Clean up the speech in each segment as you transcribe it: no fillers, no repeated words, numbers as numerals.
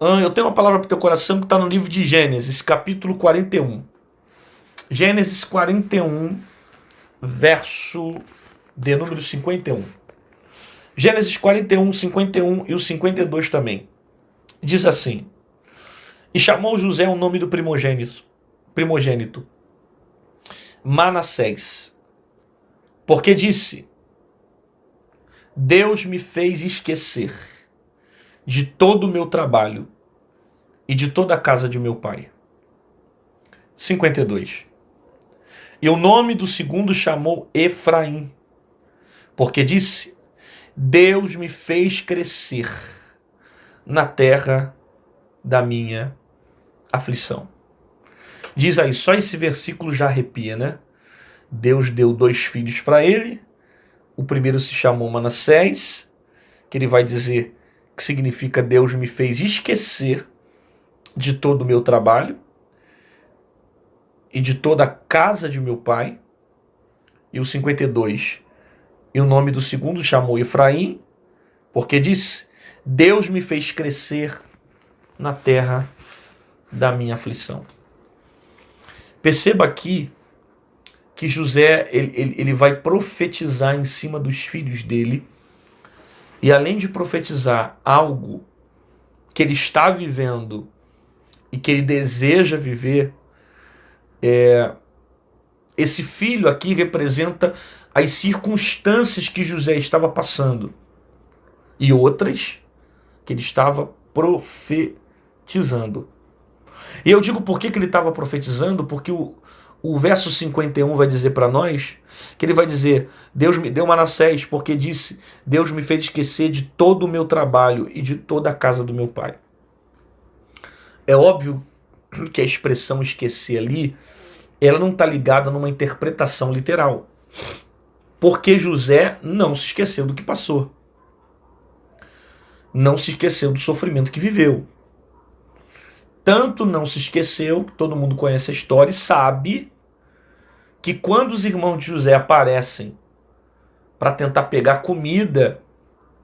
Eu tenho uma palavra para o teu coração que está no livro de Gênesis, capítulo 41. Gênesis 41, verso de número 51. Gênesis 41, 51 e o 52 também. Diz assim: E chamou José o nome do primogênito, Manassés, porque disse: Deus me fez esquecer de todo o meu trabalho e de toda a casa de meu pai. 52. E o nome do segundo chamou Efraim, porque disse: Deus me fez crescer na terra da minha aflição. Diz aí, só esse versículo já arrepia, né? Deus deu 2 filhos para ele. O primeiro se chamou Manassés, que ele vai dizer que significa Deus me fez esquecer de todo o meu trabalho e de toda a casa de meu pai. E o 52, e o nome do segundo chamou Efraim, porque disse: Deus me fez crescer na terra da minha aflição. Perceba aqui que José ele vai profetizar em cima dos filhos dele, e além de profetizar algo que ele está vivendo e que ele deseja viver, esse filho aqui representa as circunstâncias que José estava passando e outras que ele estava profetizando. E eu digo por que ele estava profetizando, porque o verso 51 vai dizer para nós que ele vai dizer: Deus me deu Manassés, porque disse: Deus me fez esquecer de todo o meu trabalho e de toda a casa do meu pai. É óbvio que a expressão esquecer ali, ela não está ligada numa interpretação literal, porque José não se esqueceu do que passou, não se esqueceu do sofrimento que viveu. Tanto não se esqueceu, todo mundo conhece a história e sabe que quando os irmãos de José aparecem para tentar pegar comida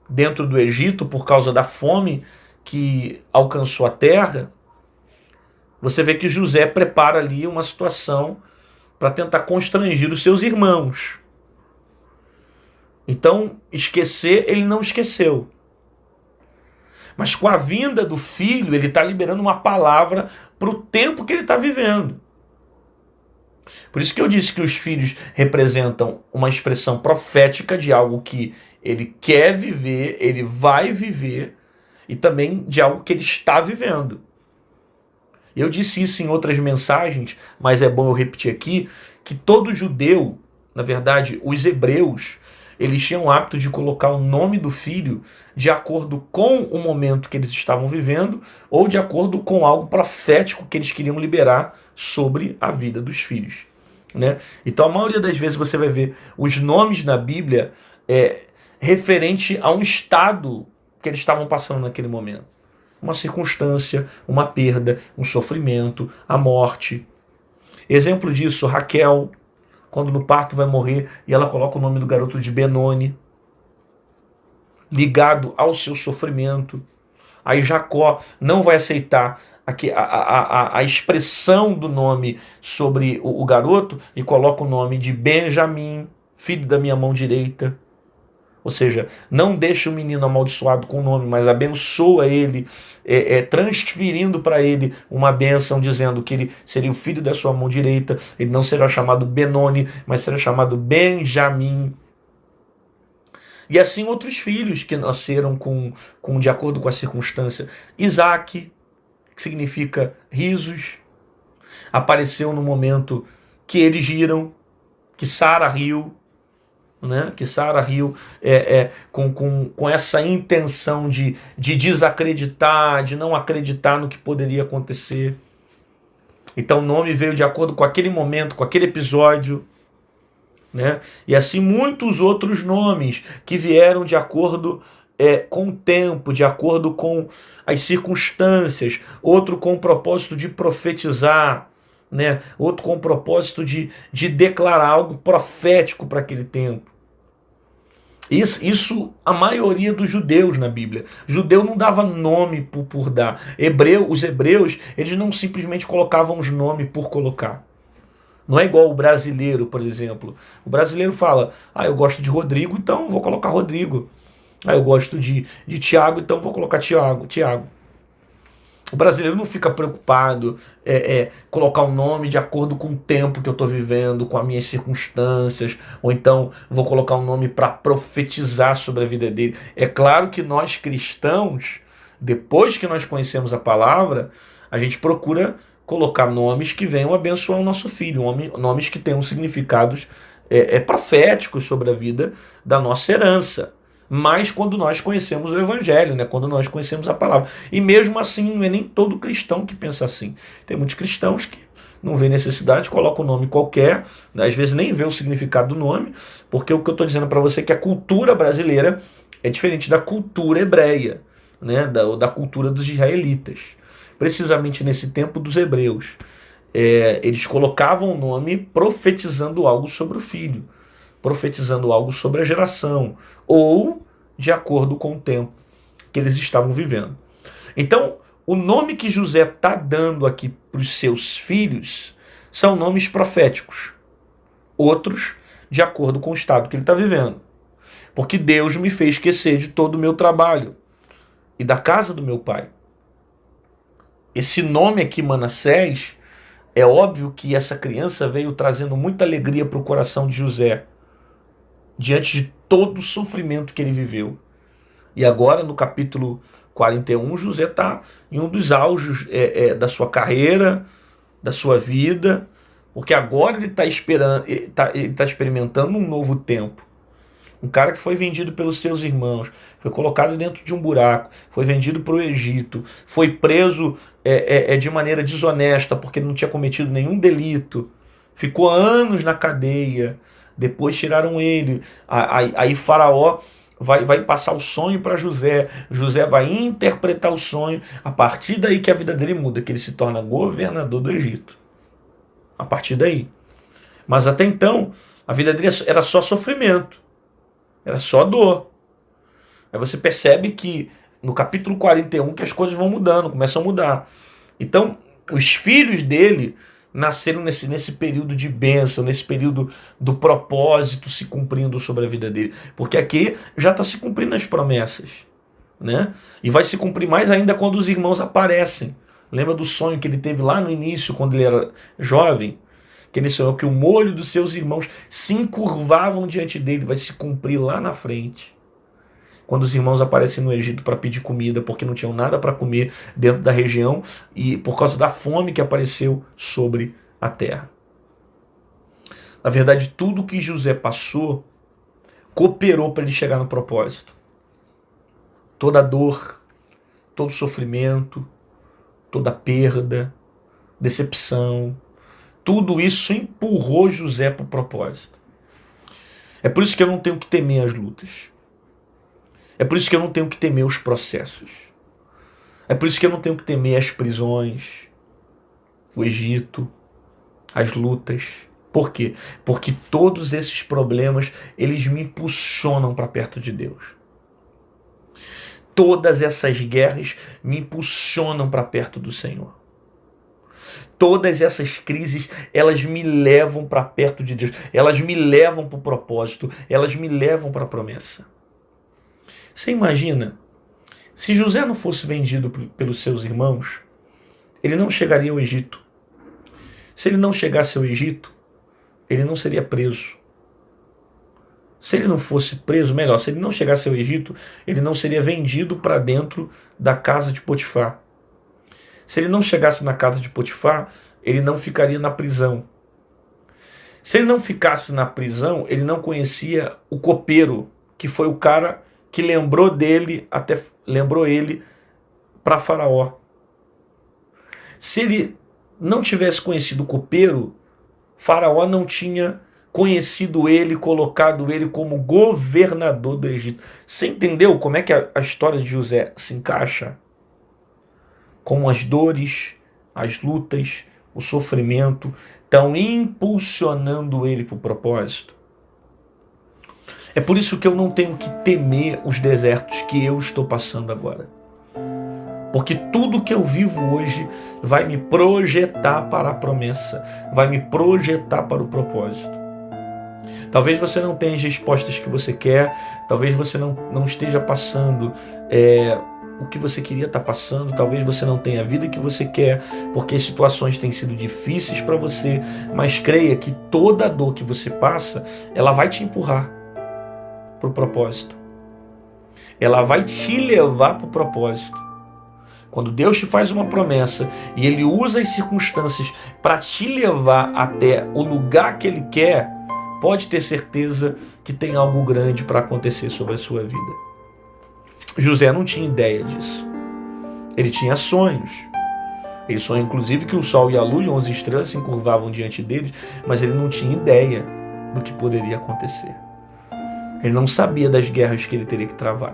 dentro do Egito por causa da fome que alcançou a terra, você vê que José prepara ali uma situação para tentar constranger os seus irmãos. Então, esquecer, ele não esqueceu. Mas com a vinda do filho, ele está liberando uma palavra para o tempo que ele está vivendo. Por isso que eu disse que os filhos representam uma expressão profética de algo que ele quer viver, ele vai viver, e também de algo que ele está vivendo. Eu disse isso em outras mensagens, mas é bom eu repetir aqui, que todo judeu, na verdade, os hebreus, eles tinham o hábito de colocar o nome do filho de acordo com o momento que eles estavam vivendo ou de acordo com algo profético que eles queriam liberar sobre a vida dos filhos, né? Então a maioria das vezes você vai ver os nomes na Bíblia referente a um estado que eles estavam passando naquele momento. Uma circunstância, uma perda, um sofrimento, a morte. Exemplo disso, Raquel, quando no parto vai morrer, e ela coloca o nome do garoto de Benoni, ligado ao seu sofrimento. Aí Jacó não vai aceitar a expressão do nome sobre o garoto e coloca o nome de Benjamim, filho da minha mão direita. Ou seja, não deixa o menino amaldiçoado com o nome, mas abençoa ele, transferindo para ele uma bênção, dizendo que ele seria o filho da sua mão direita. Ele não será chamado Benoni, mas será chamado Benjamim. E assim outros filhos que nasceram de acordo com a circunstância. Isaac, que significa risos, apareceu no momento que eles riram, que Sara riu, né? Que Sara riu com essa intenção de desacreditar, de não acreditar no que poderia acontecer. Então o nome veio de acordo com aquele momento, com aquele episódio, né? E assim muitos outros nomes que vieram de acordo com o tempo, de acordo com as circunstâncias, outro com o propósito de profetizar, né? Outro com o propósito de declarar algo profético para aquele tempo. Isso a maioria dos judeus na Bíblia. Judeu não dava nome por dar. Os hebreus, eles não simplesmente colocavam os nomes por colocar. Não é igual o brasileiro, por exemplo. O brasileiro fala, eu gosto de Rodrigo, então vou colocar Rodrigo. Eu gosto de Tiago, então vou colocar Tiago. O brasileiro não fica preocupado colocar um nome de acordo com o tempo que eu estou vivendo, com as minhas circunstâncias, ou então vou colocar um nome para profetizar sobre a vida dele. É claro que nós cristãos, depois que nós conhecemos a palavra, a gente procura colocar nomes que venham abençoar o nosso filho, nomes que tenham significados proféticos sobre a vida da nossa herança. Mas quando nós conhecemos o Evangelho, né? Quando nós conhecemos a palavra. E mesmo assim, não é nem todo cristão que pensa assim. Tem muitos cristãos que não vê necessidade, coloca um nome qualquer, né? Às vezes nem vê o significado do nome, porque o que eu estou dizendo para você é que a cultura brasileira é diferente da cultura hebreia, né? da cultura dos israelitas. Precisamente nesse tempo dos hebreus. Eles colocavam o nome profetizando algo sobre o filho, profetizando algo sobre a geração, ou de acordo com o tempo que eles estavam vivendo. Então, o nome que José está dando aqui para os seus filhos são nomes proféticos, outros de acordo com o estado que ele está vivendo. Porque Deus me fez esquecer de todo o meu trabalho e da casa do meu pai. Esse nome aqui, Manassés, é óbvio que essa criança veio trazendo muita alegria para o coração de José, diante de todo o sofrimento que ele viveu. E agora, no capítulo 41, José está em um dos auges da sua carreira, da sua vida, porque agora ele está experimentando um novo tempo. Um cara que foi vendido pelos seus irmãos, foi colocado dentro de um buraco, foi vendido para o Egito, foi preso de maneira desonesta porque ele não tinha cometido nenhum delito, ficou anos na cadeia, depois tiraram ele, aí Faraó vai passar o sonho para José, José vai interpretar o sonho, a partir daí que a vida dele muda, que ele se torna governador do Egito. A partir daí. Mas até então, a vida dele era só sofrimento. Era só dor. Aí você percebe que no capítulo 41 que as coisas vão mudando, começam a mudar. Então, os filhos dele nasceram nesse período de bênção, nesse período do propósito se cumprindo sobre a vida dele. Porque aqui já está se cumprindo as promessas, né? E vai se cumprir mais ainda quando os irmãos aparecem. Lembra do sonho que ele teve lá no início, quando ele era jovem? Que ele sonhou que o molho dos seus irmãos se encurvavam diante dele, vai se cumprir lá na frente. Quando os irmãos aparecem no Egito para pedir comida, porque não tinham nada para comer dentro da região e por causa da fome que apareceu sobre a terra. Na verdade, tudo que José passou cooperou para ele chegar no propósito. Toda dor, todo sofrimento, toda perda, decepção, tudo isso empurrou José para o propósito. É por isso que eu não tenho que temer as lutas. É por isso que eu não tenho que temer os processos. É por isso que eu não tenho que temer as prisões, o Egito, as lutas. Por quê? Porque todos esses problemas, eles me impulsionam para perto de Deus. Todas essas guerras me impulsionam para perto do Senhor. Todas essas crises, elas me levam para perto de Deus. Elas me levam para o propósito. Elas me levam para a promessa. Você imagina, se José não fosse vendido pelos seus irmãos, ele não chegaria ao Egito. Se ele não chegasse ao Egito, ele não seria preso. Se ele não fosse preso, melhor, se ele não chegasse ao Egito, ele não seria vendido para dentro da casa de Potifar. Se ele não chegasse na casa de Potifar, ele não ficaria na prisão. Se ele não ficasse na prisão, ele não conhecia o copeiro, que foi o cara que lembrou ele para Faraó. Se ele não tivesse conhecido o copeiro, Faraó não tinha conhecido ele, colocado ele como governador do Egito. Você entendeu como é que a história de José se encaixa? Como as dores, as lutas, o sofrimento estão impulsionando ele para o propósito. É por isso que eu não tenho que temer os desertos que eu estou passando agora. Porque tudo que eu vivo hoje vai me projetar para a promessa, vai me projetar para o propósito. Talvez você não tenha as respostas que você quer, talvez você não esteja passando o que você queria estar passando, talvez você não tenha a vida que você quer, porque as situações têm sido difíceis para você, mas creia que toda a dor que você passa, ela vai te empurrar para o propósito. Ela vai te levar para o propósito. Quando Deus te faz uma promessa e Ele usa as circunstâncias para te levar até o lugar que Ele quer, pode ter certeza que tem algo grande para acontecer sobre a sua vida. José não tinha ideia disso. Ele tinha sonhos. Ele sonhou inclusive que o sol e a lua e 11 estrelas se encurvavam diante dele, mas ele não tinha ideia do que poderia acontecer. Ele não sabia das guerras que ele teria que travar.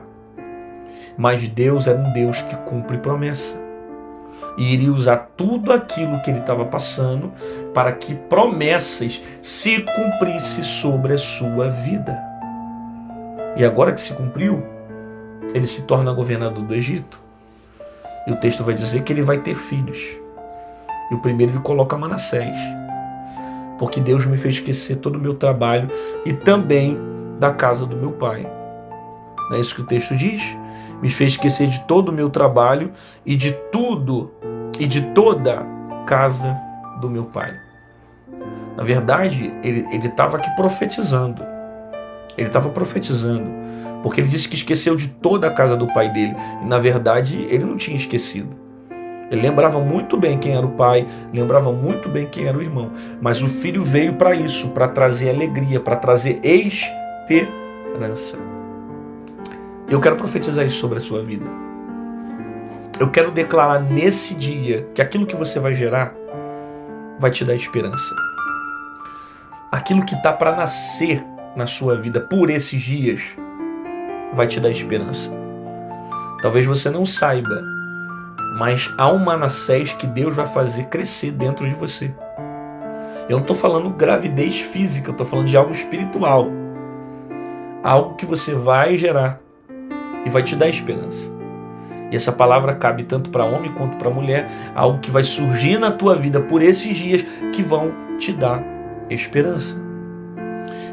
Mas Deus era um Deus que cumpre promessa. E iria usar tudo aquilo que ele estava passando para que promessas se cumprissem sobre a sua vida. E agora que se cumpriu, ele se torna governador do Egito. E o texto vai dizer que ele vai ter filhos. E o primeiro ele coloca Manassés. Porque Deus me fez esquecer todo o meu trabalho e também da casa do meu pai. Não é isso que o texto diz? Me fez esquecer de todo o meu trabalho e de tudo e de toda a casa do meu pai. Na verdade, ele estava aqui profetizando. Ele estava profetizando. Porque ele disse que esqueceu de toda a casa do pai dele. E na verdade, ele não tinha esquecido. Ele lembrava muito bem quem era o pai, lembrava muito bem quem era o irmão. Mas o filho veio para isso, para trazer alegria, para trazer esperança. Eu quero profetizar isso sobre a sua vida. Eu quero declarar nesse dia que aquilo que você vai gerar vai te dar esperança. Aquilo que está para nascer na sua vida por esses dias vai te dar esperança. Talvez você não saiba, mas há um Manassés que Deus vai fazer crescer dentro de você. Eu não estou falando gravidez física, eu estou falando de algo espiritual. Algo que você vai gerar e vai te dar esperança. E essa palavra cabe tanto para homem quanto para mulher, algo que vai surgir na tua vida por esses dias que vão te dar esperança.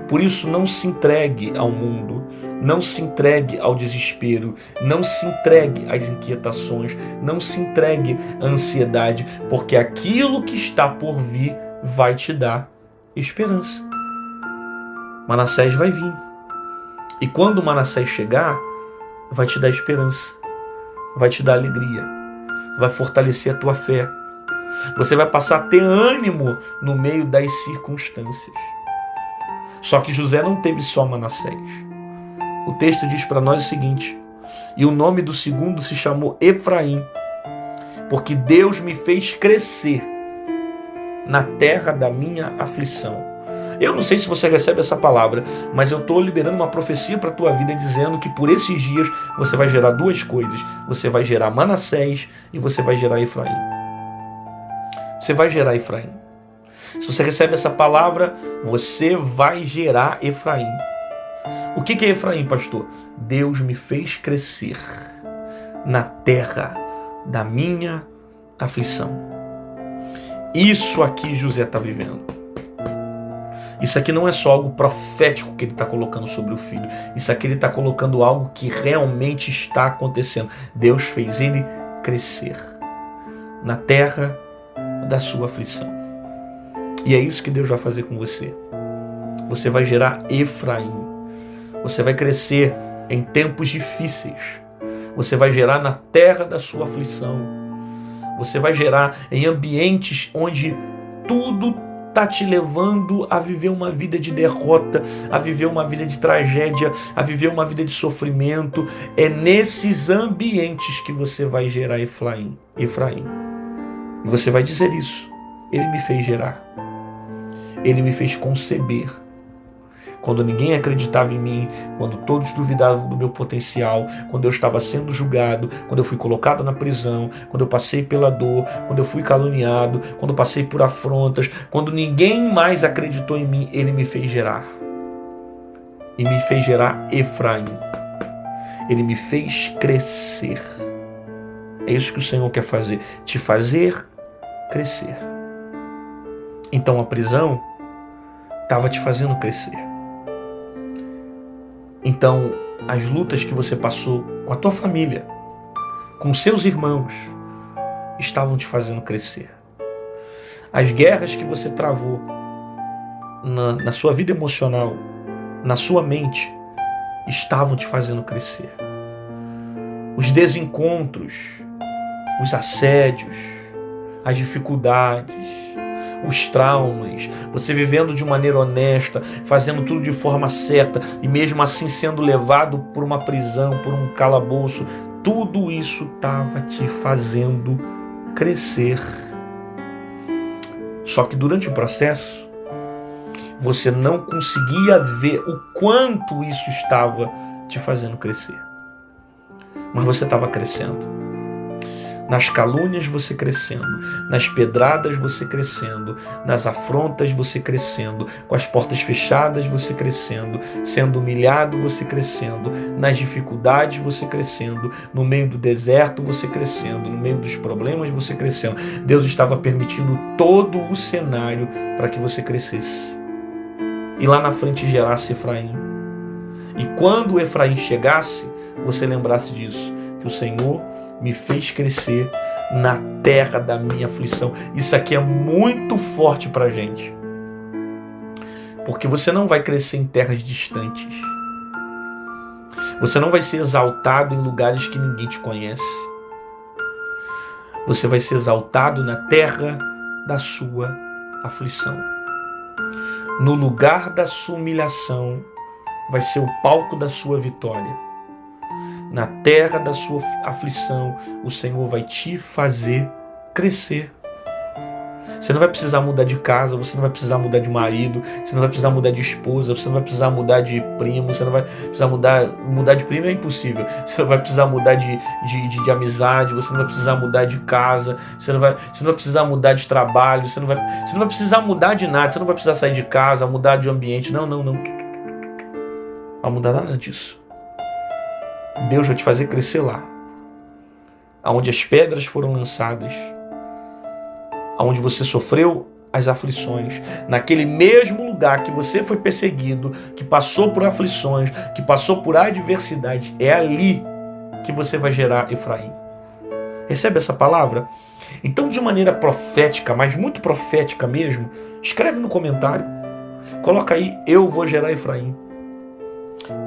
Por isso, não se entregue ao mundo, não se entregue ao desespero, não se entregue às inquietações, não se entregue à ansiedade, porque aquilo que está por vir vai te dar esperança. Manassés vai vir. E quando Manassés chegar, vai te dar esperança, vai te dar alegria, vai fortalecer a tua fé. Você vai passar a ter ânimo no meio das circunstâncias. Só que José não teve só Manassés. O texto diz para nós o seguinte: e o nome do segundo se chamou Efraim, porque Deus me fez crescer na terra da minha aflição. Eu não sei se você recebe essa palavra, mas eu estou liberando uma profecia para a tua vida dizendo que por esses dias você vai gerar duas coisas. Você vai gerar Manassés e você vai gerar Efraim. Você vai gerar Efraim. Se você recebe essa palavra, você vai gerar Efraim. O que é Efraim, pastor? Deus me fez crescer na terra da minha aflição. Isso aqui José está vivendo. Isso aqui não é só algo profético que ele está colocando sobre o filho. Isso aqui ele está colocando algo que realmente está acontecendo. Deus fez ele crescer na terra da sua aflição. E é isso que Deus vai fazer com você. Você vai gerar Efraim. Você vai crescer em tempos difíceis. Você vai gerar na terra da sua aflição. Você vai gerar em ambientes onde tudo está te levando a viver uma vida de derrota, a viver uma vida de tragédia, a viver uma vida de sofrimento. É nesses ambientes que você vai gerar Efraim. E você vai dizer isso. Ele me fez gerar. Ele me fez conceber. Quando ninguém acreditava em mim, quando todos duvidavam do meu potencial, quando eu estava sendo julgado, quando eu fui colocado na prisão, quando eu passei pela dor, quando eu fui caluniado, quando eu passei por afrontas, quando ninguém mais acreditou em mim, Ele me fez gerar. e me fez gerar Efraim. Ele me fez crescer. É isso que o Senhor quer fazer, te fazer crescer. Então a prisão estava te fazendo crescer. Então as lutas que você passou com a tua família, com seus irmãos, estavam te fazendo crescer. As guerras que você travou na sua vida emocional, na sua mente, estavam te fazendo crescer. Os desencontros, os assédios, as dificuldades, os traumas, você vivendo de maneira honesta, fazendo tudo de forma certa e mesmo assim sendo levado por uma prisão, por um calabouço, tudo isso estava te fazendo crescer. Só que durante o processo, você não conseguia ver o quanto isso estava te fazendo crescer. Mas você estava crescendo. Nas calúnias você crescendo, nas pedradas você crescendo, nas afrontas você crescendo, com as portas fechadas você crescendo, sendo humilhado você crescendo, nas dificuldades você crescendo, no meio do deserto você crescendo, no meio dos problemas você crescendo. Deus estava permitindo todo o cenário para que você crescesse. E lá na frente gerasse Efraim. E quando o Efraim chegasse, você lembrasse disso, que o Senhor me fez crescer na terra da minha aflição. Isso aqui é muito forte para a gente. Porque você não vai crescer em terras distantes. Você não vai ser exaltado em lugares que ninguém te conhece. Você vai ser exaltado na terra da sua aflição. No lugar da sua humilhação, vai ser o palco da sua vitória. Na terra da sua aflição, o Senhor vai te fazer crescer. Você não vai precisar mudar de casa, você não vai precisar mudar de marido, você não vai precisar mudar de esposa, você não vai precisar mudar de primo, você não vai precisar mudar de primo é impossível. Você não vai precisar mudar de amizade, você não vai precisar mudar de casa, você não vai precisar mudar de trabalho, você não vai precisar mudar de nada, você não vai precisar sair de casa, mudar de ambiente, não. Não vai mudar nada disso. Deus vai te fazer crescer lá, aonde as pedras foram lançadas, aonde você sofreu as aflições, naquele mesmo lugar que você foi perseguido, que passou por aflições, que passou por adversidade, é ali que você vai gerar Efraim. Recebe essa palavra? Então, de maneira profética, mas muito profética mesmo, escreve no comentário, coloca aí, eu vou gerar Efraim,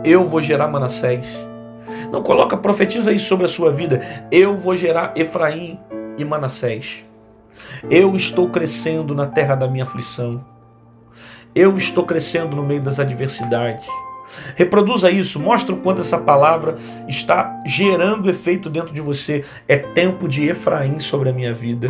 eu vou gerar Manassés. Não, coloca, profetiza aí sobre a sua vida. Eu vou gerar Efraim e Manassés. Eu estou crescendo na terra da minha aflição. Eu estou crescendo no meio das adversidades. Reproduza isso, mostra o quanto essa palavra está gerando efeito dentro de você. É tempo de Efraim sobre a minha vida.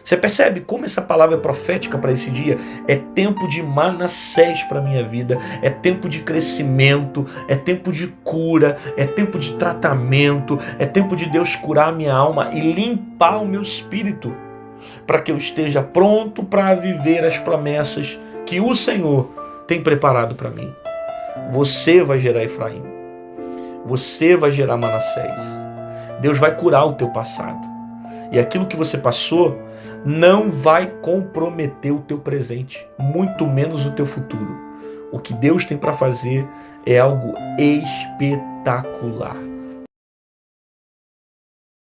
Você percebe como essa palavra é profética para esse dia? É tempo de Manassés para a minha vida, é tempo de crescimento, é tempo de cura, é tempo de tratamento, é tempo de Deus curar a minha alma e limpar o meu espírito, para que eu esteja pronto para viver as promessas que o Senhor tem preparado para mim. Você vai gerar Efraim, você vai gerar Manassés. Deus vai curar o teu passado. E aquilo que você passou não vai comprometer o teu presente, muito menos o teu futuro. O que Deus tem para fazer é algo espetacular.